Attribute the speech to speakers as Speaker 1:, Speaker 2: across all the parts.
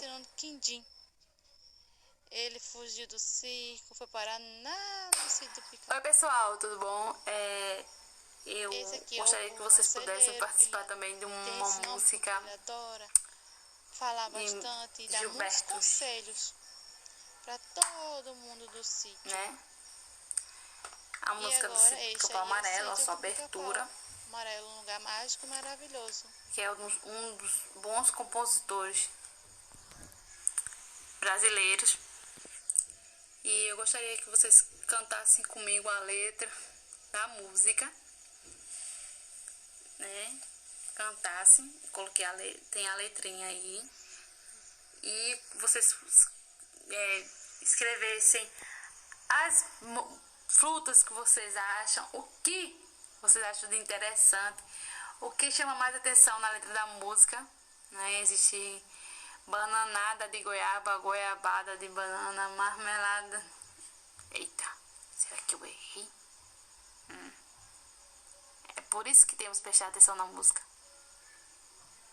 Speaker 1: Cirano Quindim. Ele fugiu do circo, foi parar no sítio do Pica-Pau.
Speaker 2: Oi pessoal, tudo bom? Eu gostaria
Speaker 1: É
Speaker 2: que vocês pudessem participar também de uma música
Speaker 1: ele adora falar bastante e dar muitos conselhos para todo mundo do sítio,
Speaker 2: né? A música do Sítio do Pica-Pau Amarelo, a sua abertura.
Speaker 1: Amarelo, um lugar mágico e maravilhoso.
Speaker 2: Que é um dos bons compositores brasileiros. E eu gostaria que vocês cantassem comigo a letra da música, né? Cantassem, coloquei tem a letrinha aí. E vocês escrevessem as frutas que vocês acham, o que vocês acham de interessante, o que chama mais atenção na letra da música, né? Existe bananada de goiaba, goiabada de banana, marmelada. Eita, será que eu errei? É por isso que temos que prestar atenção na música,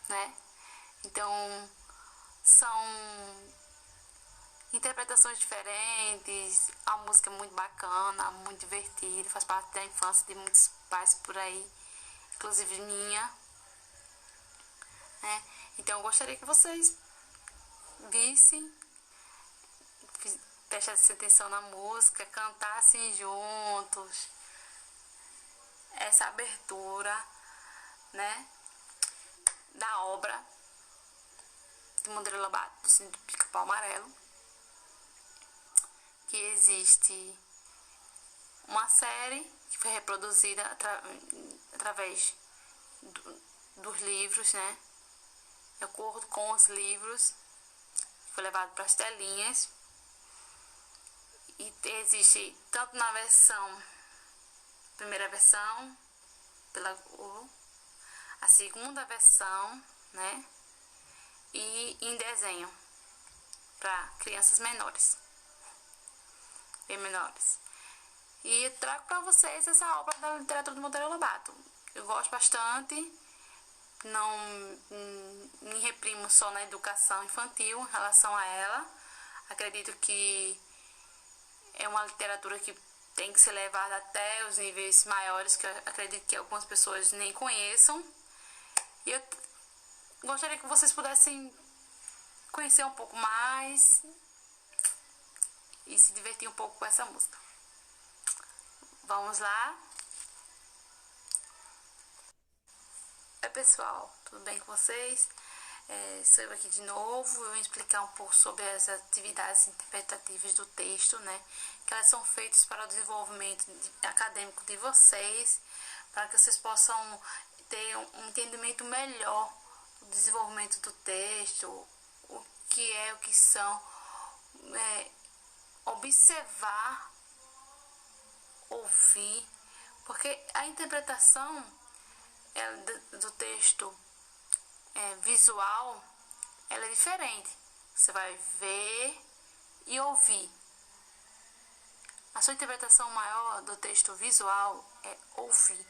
Speaker 2: né? Então, são interpretações diferentes. A música é muito bacana, muito divertida, faz parte da infância de muitos pais por aí, inclusive minha, né? Então eu gostaria que vocês vissem, prestassem atenção na música, cantassem juntos essa abertura, né, da obra de Monteiro Lobato, do Sítio do Pica-Pau Amarelo, que existe uma série que foi reproduzida através dos livros, né, de acordo com os livros, foi levado para as telinhas, e existe tanto na primeira versão, pela Globo, a segunda versão, né, e em desenho para crianças menores, bem menores. E eu trago para vocês essa obra da literatura do Monteiro Lobato. Eu gosto bastante, não me reprimo só na educação infantil em relação a ela. Acredito que é uma literatura que tem que ser levada até os níveis maiores, que eu acredito que algumas pessoas nem conheçam. E eu gostaria que vocês pudessem conhecer um pouco mais e se divertir um pouco com essa música. Vamos lá? Oi pessoal, tudo bem com vocês? Sou eu aqui de novo. Eu vou explicar um pouco sobre as atividades interpretativas do texto, né? Que elas são feitas para o desenvolvimento acadêmico de vocês, para que vocês possam ter um entendimento melhor do desenvolvimento do texto, o que são, observar, ouvir, porque a interpretação do texto visual, ela é diferente. Você vai ver e ouvir. A sua interpretação maior do texto visual é ouvir,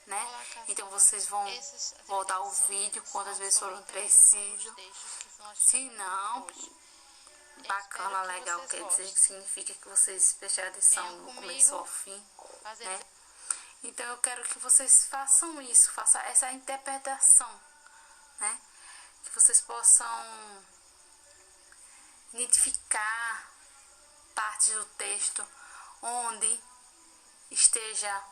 Speaker 2: né? Então vocês vão voltar ao vídeo quantas vezes forem preciso. Se não, bacana, legal, quer dizer que significa que vocês prestaram atenção no começo ao fim, né? Então eu quero que vocês façam isso, façam essa interpretação, né? Que vocês possam identificar partes do texto onde esteja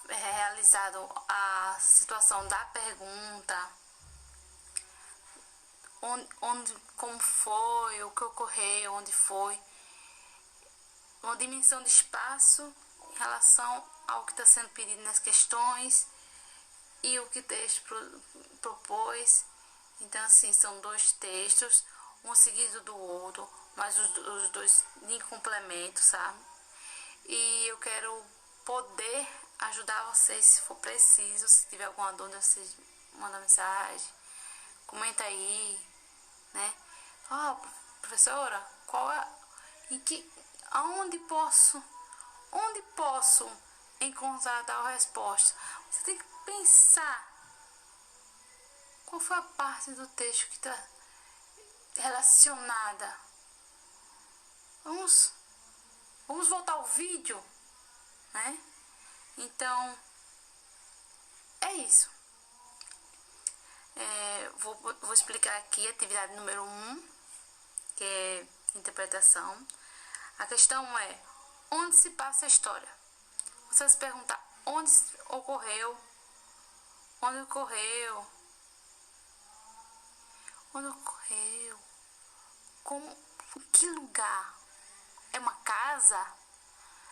Speaker 2: realizado a situação da pergunta, onde, como foi, o que ocorreu, onde foi, uma dimensão de espaço em relação ao que está sendo pedido nas questões e o que o texto propôs. Então, assim, são dois textos, um seguido do outro, mas os dois em complemento, sabe? E eu quero poder ajudar vocês, se for preciso. Se tiver alguma dúvida, vocês mandam mensagem, comenta aí, né? Professora, onde posso encontrar tal resposta? Você tem que pensar qual foi a parte do texto que está relacionada. Vamos voltar ao vídeo, né? Então, é isso. Vou explicar aqui a atividade número 1, que é interpretação. A questão é: onde se passa a história? Você se perguntar: onde ocorreu? Onde ocorreu? Onde ocorreu? Como? Em que lugar? É uma casa?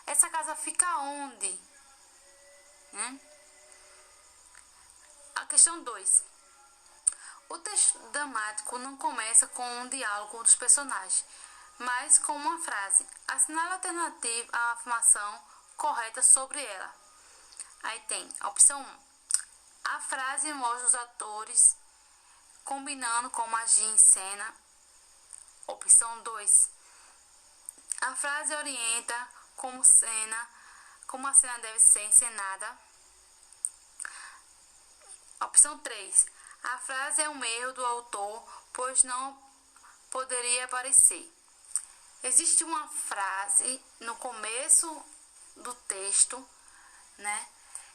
Speaker 2: Essa casa fica onde? A questão 2. O texto dramático não começa com um diálogo dos personagens, mas com uma frase. Assinale a alternativa à afirmação correta sobre ela. Aí tem a opção 1. A frase mostra os atores combinando como agir em cena. Opção 2. A frase orienta como a cena deve ser encenada. Opção 3. A frase é um erro do autor, pois não poderia aparecer. Existe uma frase no começo do texto, né?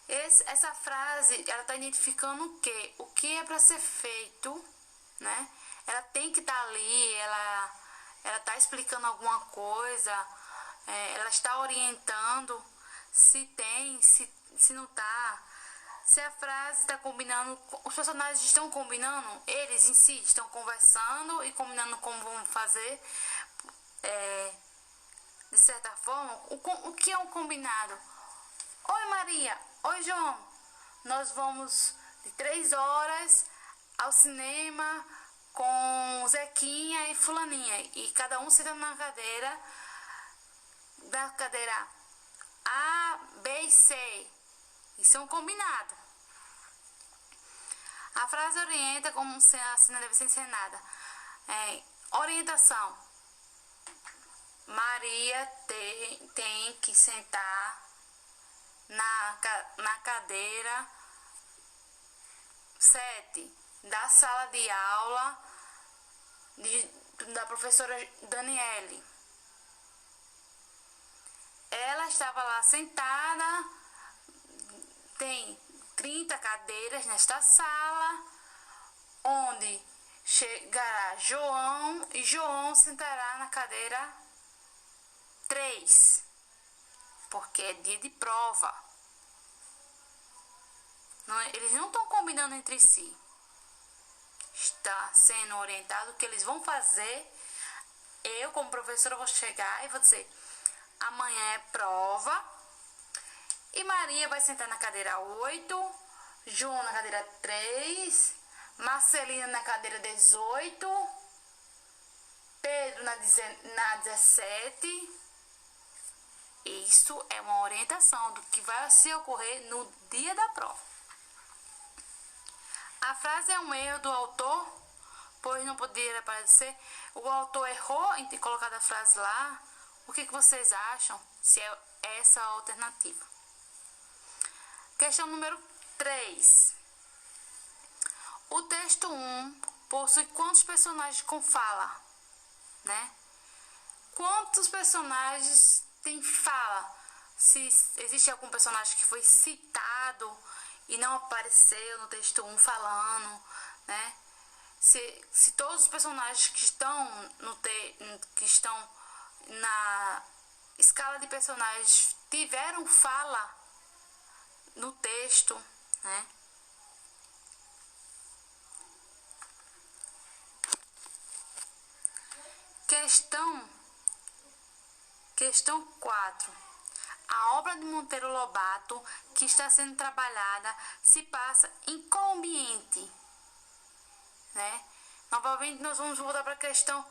Speaker 2: Essa frase, ela está identificando o quê? O que é para ser feito, né? Ela tem que estar ali, ela está explicando alguma coisa, ela está orientando se tem, se não está. Se a frase está combinando, os personagens estão combinando, eles em si estão conversando e combinando como vão fazer, de certa forma, o que é um combinado? Oi Maria, oi João, nós vamos de 3 horas ao cinema com Zequinha e Fulaninha, e cada um senta na cadeira, da cadeira A, B e C. Isso é um combinado. A frase orienta como a cena deve ser encenada. Orientação. Maria tem que sentar na cadeira 7 da sala de aula da professora Daniele. Ela estava lá sentada, tem 30 cadeiras nesta sala, onde chegará João e João sentará na cadeira 3, porque é dia de prova. Eles não estão combinando entre si. Está sendo orientado o que eles vão fazer. Eu, como professora, vou chegar e vou dizer: amanhã é prova. E Maria vai sentar na cadeira 8, João na cadeira 3, Marcelina na cadeira 18, Pedro na 17. Isso é uma orientação do que vai se ocorrer no dia da prova. A frase é um erro do autor, pois não poderia aparecer. O autor errou em ter colocado a frase lá. O que vocês acham se é essa a alternativa? Questão número 3. O texto 1 possui quantos personagens com fala? Né? Quantos personagens tem fala? Se existe algum personagem que foi citado e não apareceu no texto 1 falando, né? Se todos os personagens que estão na escala de personagens tiveram fala no texto, né? Questão 4. A obra de Monteiro Lobato que está sendo trabalhada se passa em qual ambiente? Né? Novamente nós vamos voltar para a questão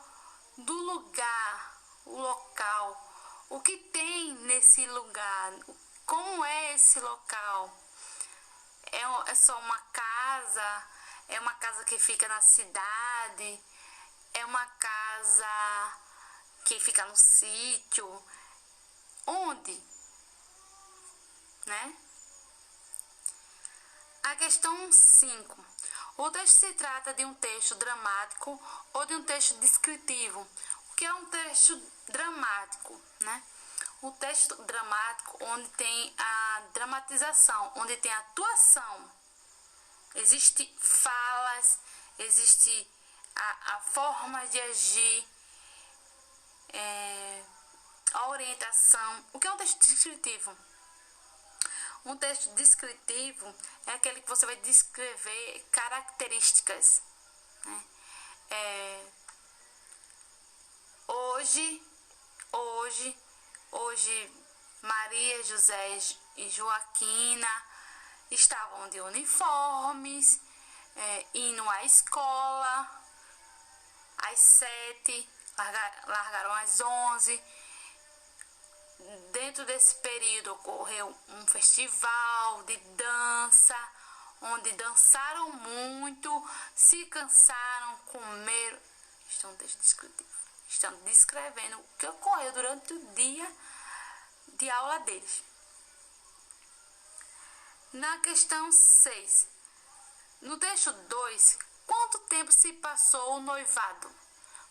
Speaker 2: do lugar, o local. O que tem nesse lugar? Como é esse local? É só uma casa? É uma casa que fica na cidade? É uma casa que fica no sítio? Onde? Né? A questão 5. O texto se trata de um texto dramático ou de um texto descritivo. O que é um texto dramático, né? O texto dramático onde tem a dramatização, onde tem a atuação. Existem falas, existe a forma de agir, a orientação. O que é um texto descritivo? Um texto descritivo é aquele que você vai descrever características, né? Hoje, Maria, José e Joaquina estavam de uniformes, indo à escola às 7, largaram às 11. Dentro desse período ocorreu um festival de dança, onde dançaram muito, se cansaram, comeram. Isto é um texto descritivo. Estão descrevendo o que ocorreu durante o dia de aula deles. Na questão 6, no texto 2, quanto tempo se passou o noivado?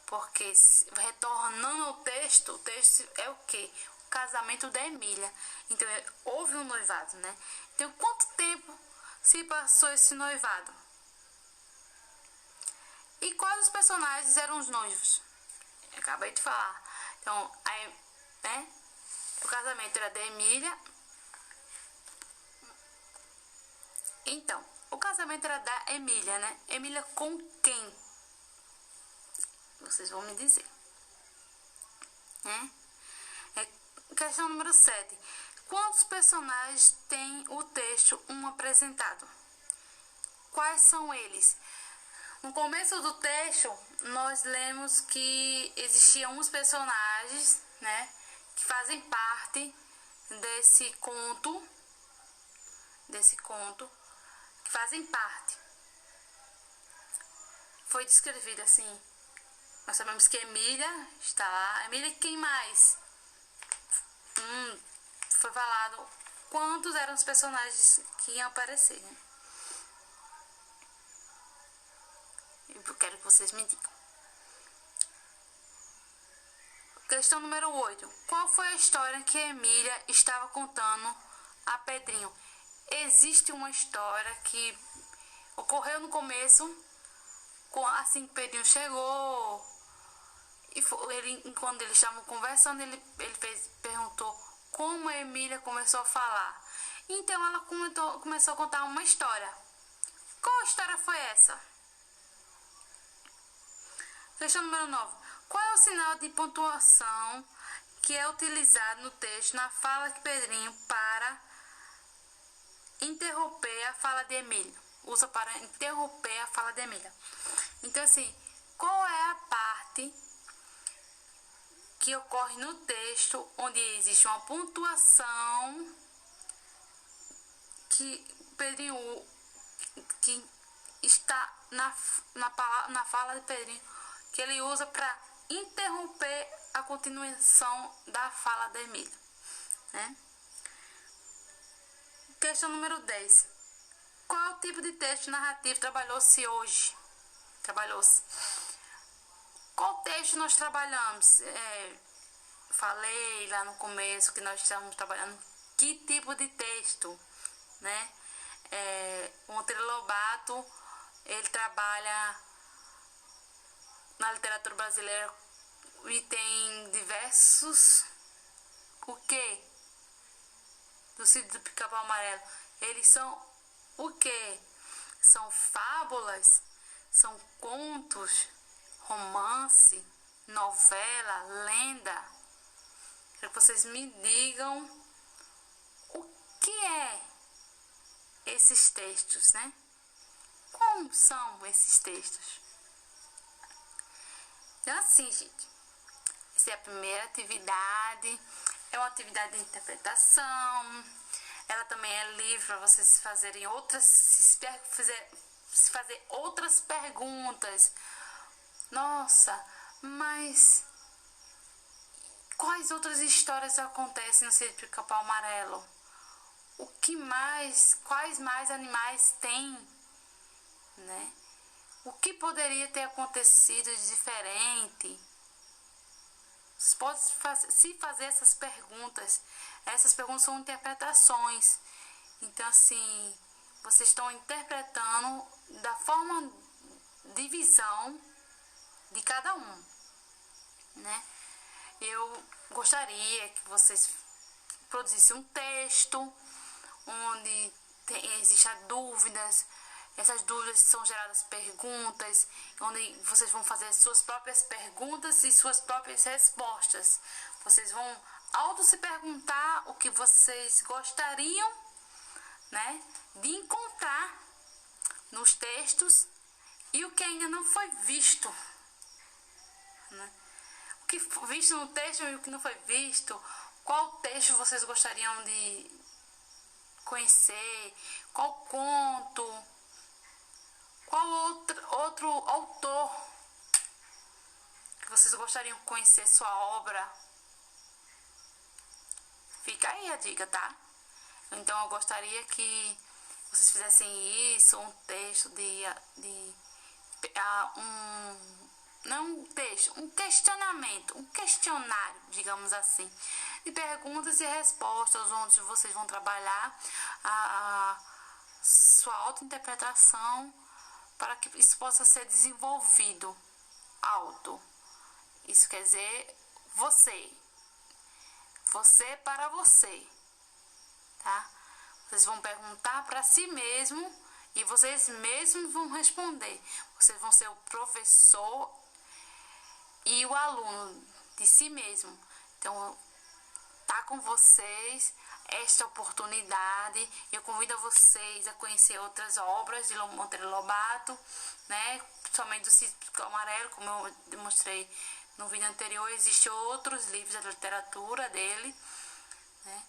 Speaker 2: Porque, retornando ao texto, o texto é o quê? O casamento da Emília. Então, houve um noivado, né? Então, quanto tempo se passou esse noivado? E quais os personagens eram os noivos? Eu acabei de falar. Então, aí, né? O casamento era da Emília. Então, o casamento era da Emília, né? Emília com quem? Vocês vão me dizer. Né? Questão número 7. Quantos personagens tem o texto 1 apresentado? Quais são eles? No começo do texto, nós lemos que existiam uns personagens, né, que fazem parte desse conto, que fazem parte. Foi descrevido assim. Nós sabemos que Emília está lá. Emília e quem mais? Foi falado quantos eram os personagens que iam aparecer, né? Eu quero que vocês me digam. Questão número 8. Qual foi a história que a Emília estava contando a Pedrinho? Existe uma história que ocorreu no começo, assim que Pedrinho chegou, e quando eles estavam conversando, ele perguntou como a Emília começou a falar. Então ela começou a contar uma história. Qual história foi essa? Questão número 9. Qual é o sinal de pontuação que é utilizado no texto na fala de Pedrinho para interromper a fala de Emília? Usa para interromper a fala de Emília. Então, assim, qual é a parte que ocorre no texto onde existe uma pontuação que Pedrinho, que está na fala de Pedrinho, que ele usa para interromper a continuação da fala da Emília, né? Questão número 10. Qual é o tipo de texto narrativo trabalhou-se hoje? Qual texto nós trabalhamos? Falei lá no começo que nós estamos trabalhando que tipo de texto, né? O Monteiro Lobato, ele trabalha na literatura brasileira e tem diversos, o quê? Do Sítio do Pica-Pau Amarelo. Eles são o quê? São fábulas, são contos, romance, novela, lenda. Quero que vocês me digam o que é esses textos, né? Como são esses textos? Então, assim, gente, essa é a primeira atividade. É uma atividade de interpretação. Ela também é livre para vocês fazerem outras, se fazer outras perguntas. Nossa, mas quais outras histórias acontecem no Sítio do Pica-Pau Amarelo? Quais mais animais tem né? O que poderia ter acontecido de diferente? Você pode se fazer essas perguntas. Essas perguntas são interpretações. Então, assim, vocês estão interpretando da forma de visão de cada um, né? Eu gostaria que vocês produzissem um texto onde existam dúvidas. Essas dúvidas são geradas perguntas, onde vocês vão fazer suas próprias perguntas e suas próprias respostas. Vocês vão se perguntar o que vocês gostariam, né, de encontrar nos textos e o que ainda não foi visto, né? O que foi visto no texto e o que não foi visto. Qual texto vocês gostariam de conhecer? Qual conto? Qual outro autor que vocês gostariam de conhecer sua obra? Fica aí a dica, tá? Então eu gostaria que vocês fizessem isso, um texto não um texto, um questionamento, um questionário, digamos assim, de perguntas e respostas, onde vocês vão trabalhar a sua autointerpretação, para que isso possa ser desenvolvido auto. Isso quer dizer você para você, tá? Vocês vão perguntar para si mesmo e vocês mesmos vão responder. Vocês vão ser o professor e o aluno de si mesmo. Então, tá com vocês esta oportunidade. Eu convido vocês a conhecer outras obras de Monteiro Lobato, né? Principalmente do Sítio do Pica-Pau Amarelo, como eu demonstrei no vídeo anterior. Existem outros livros da literatura dele, né?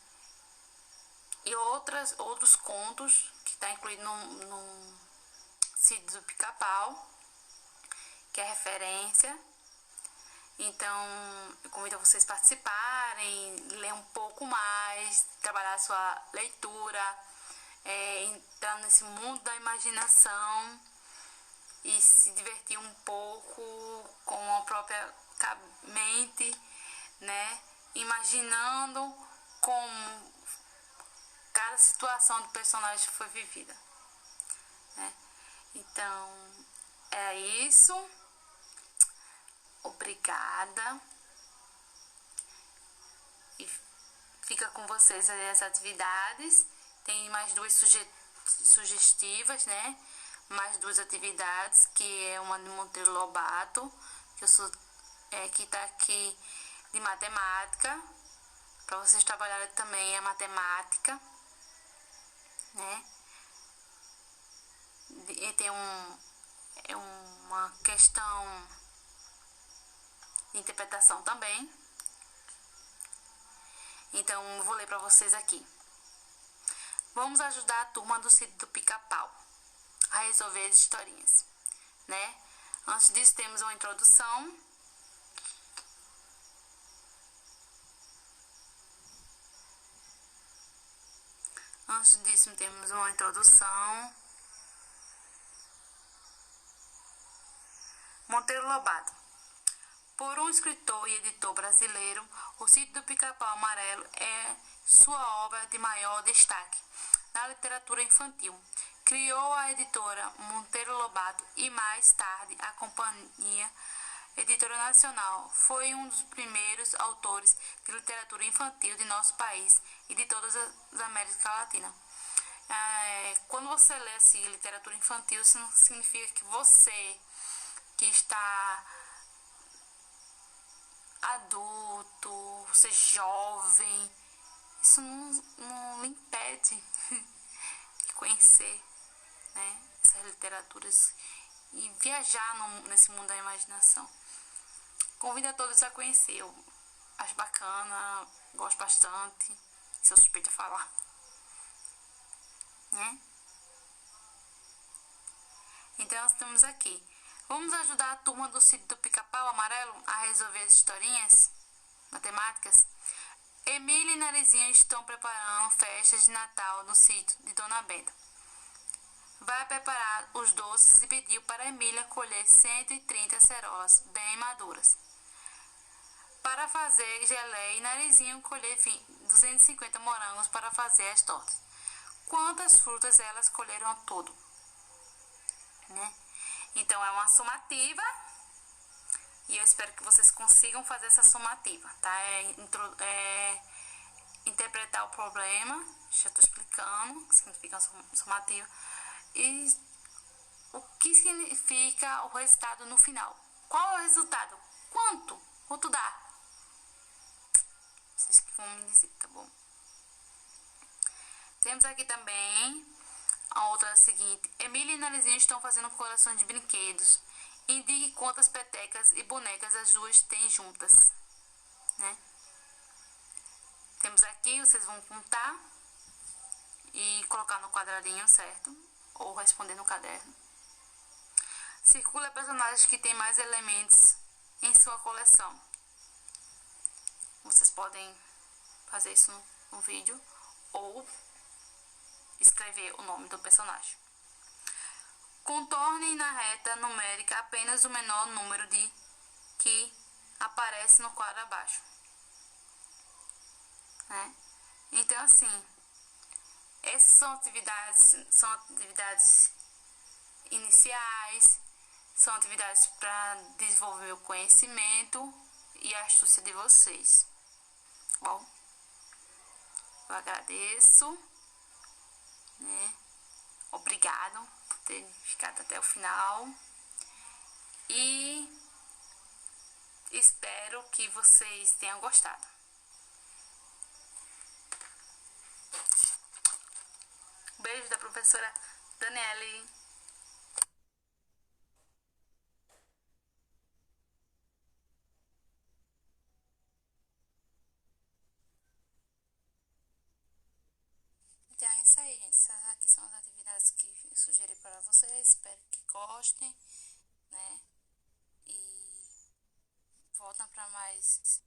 Speaker 2: E outros contos que está incluído no Sítio do Pica-Pau, que é referência. Então, eu convido vocês a participarem, ler um pouco mais, trabalhar a sua leitura, entrar nesse mundo da imaginação e se divertir um pouco com a própria mente, né? Imaginando como cada situação do personagem foi vivida, né? Então, é isso. Obrigada. E fica com vocês aí as atividades. Tem mais duas sugestivas, né? Mais duas atividades, que é uma de Monteiro Lobato, que tá aqui, de matemática, para vocês trabalharem também a matemática, né? E tem uma questão de interpretação também. Então, eu vou ler para vocês aqui. Vamos ajudar a turma do Sítio do Pica-Pau a resolver as historinhas, né? Antes disso, temos uma introdução. Monteiro Lobato. Por um escritor e editor brasileiro, O Sítio do Pica-Pau Amarelo é sua obra de maior destaque na literatura infantil. Criou a editora Monteiro Lobato e, mais tarde, a Companhia Editora Nacional. Foi um dos primeiros autores de literatura infantil de nosso país e de todas as Américas Latinas. Quando você lê assim, literatura infantil, isso não significa que você que está adulto, você jovem, isso não lhe impede de conhecer, né, essas literaturas e viajar nesse mundo da imaginação. Convido a todos a conhecer. Eu acho bacana, gosto bastante, sou suspeita a falar, né? Então, estamos aqui. Vamos ajudar a turma do Sítio do Pica-Pau Amarelo a resolver as historinhas matemáticas? Emília e Narizinho estão preparando festas de Natal no sítio de Dona Benta. vai preparar os doces e pediu para Emília colher 130 cerolas bem maduras. Para fazer geleia e Narizinho colher 250 morangos para fazer as tortas. Quantas frutas elas colheram ao todo? Né? Então é uma somativa e eu espero que vocês consigam fazer essa somativa, tá? É interpretar o problema, já estou explicando o que significa somativa e o que significa o resultado no final. Qual é o resultado? Quanto dá? Vocês que vão me dizer, tá bom? Temos aqui também a outra seguinte. Emília e Narizinho estão fazendo coleção de brinquedos. Indique quantas petecas e bonecas as duas têm juntas, né? Temos aqui, vocês vão contar e colocar no quadradinho, certo? Ou responder no caderno. Circula personagens que têm mais elementos em sua coleção. Vocês podem fazer isso no vídeo ou escrever o nome do personagem. Contorne na reta numérica apenas o menor número que aparece no quadro abaixo. Né? Então, assim, essas são atividades iniciais, são atividades para desenvolver o conhecimento e a astúcia de vocês. Bom, eu agradeço, né? Obrigado por ter ficado até o final e espero que vocês tenham gostado. Beijo da professora Daniele. Então é isso aí, gente. Essas aqui são as atividades que eu sugeri para vocês. Espero que gostem, né? E voltam para mais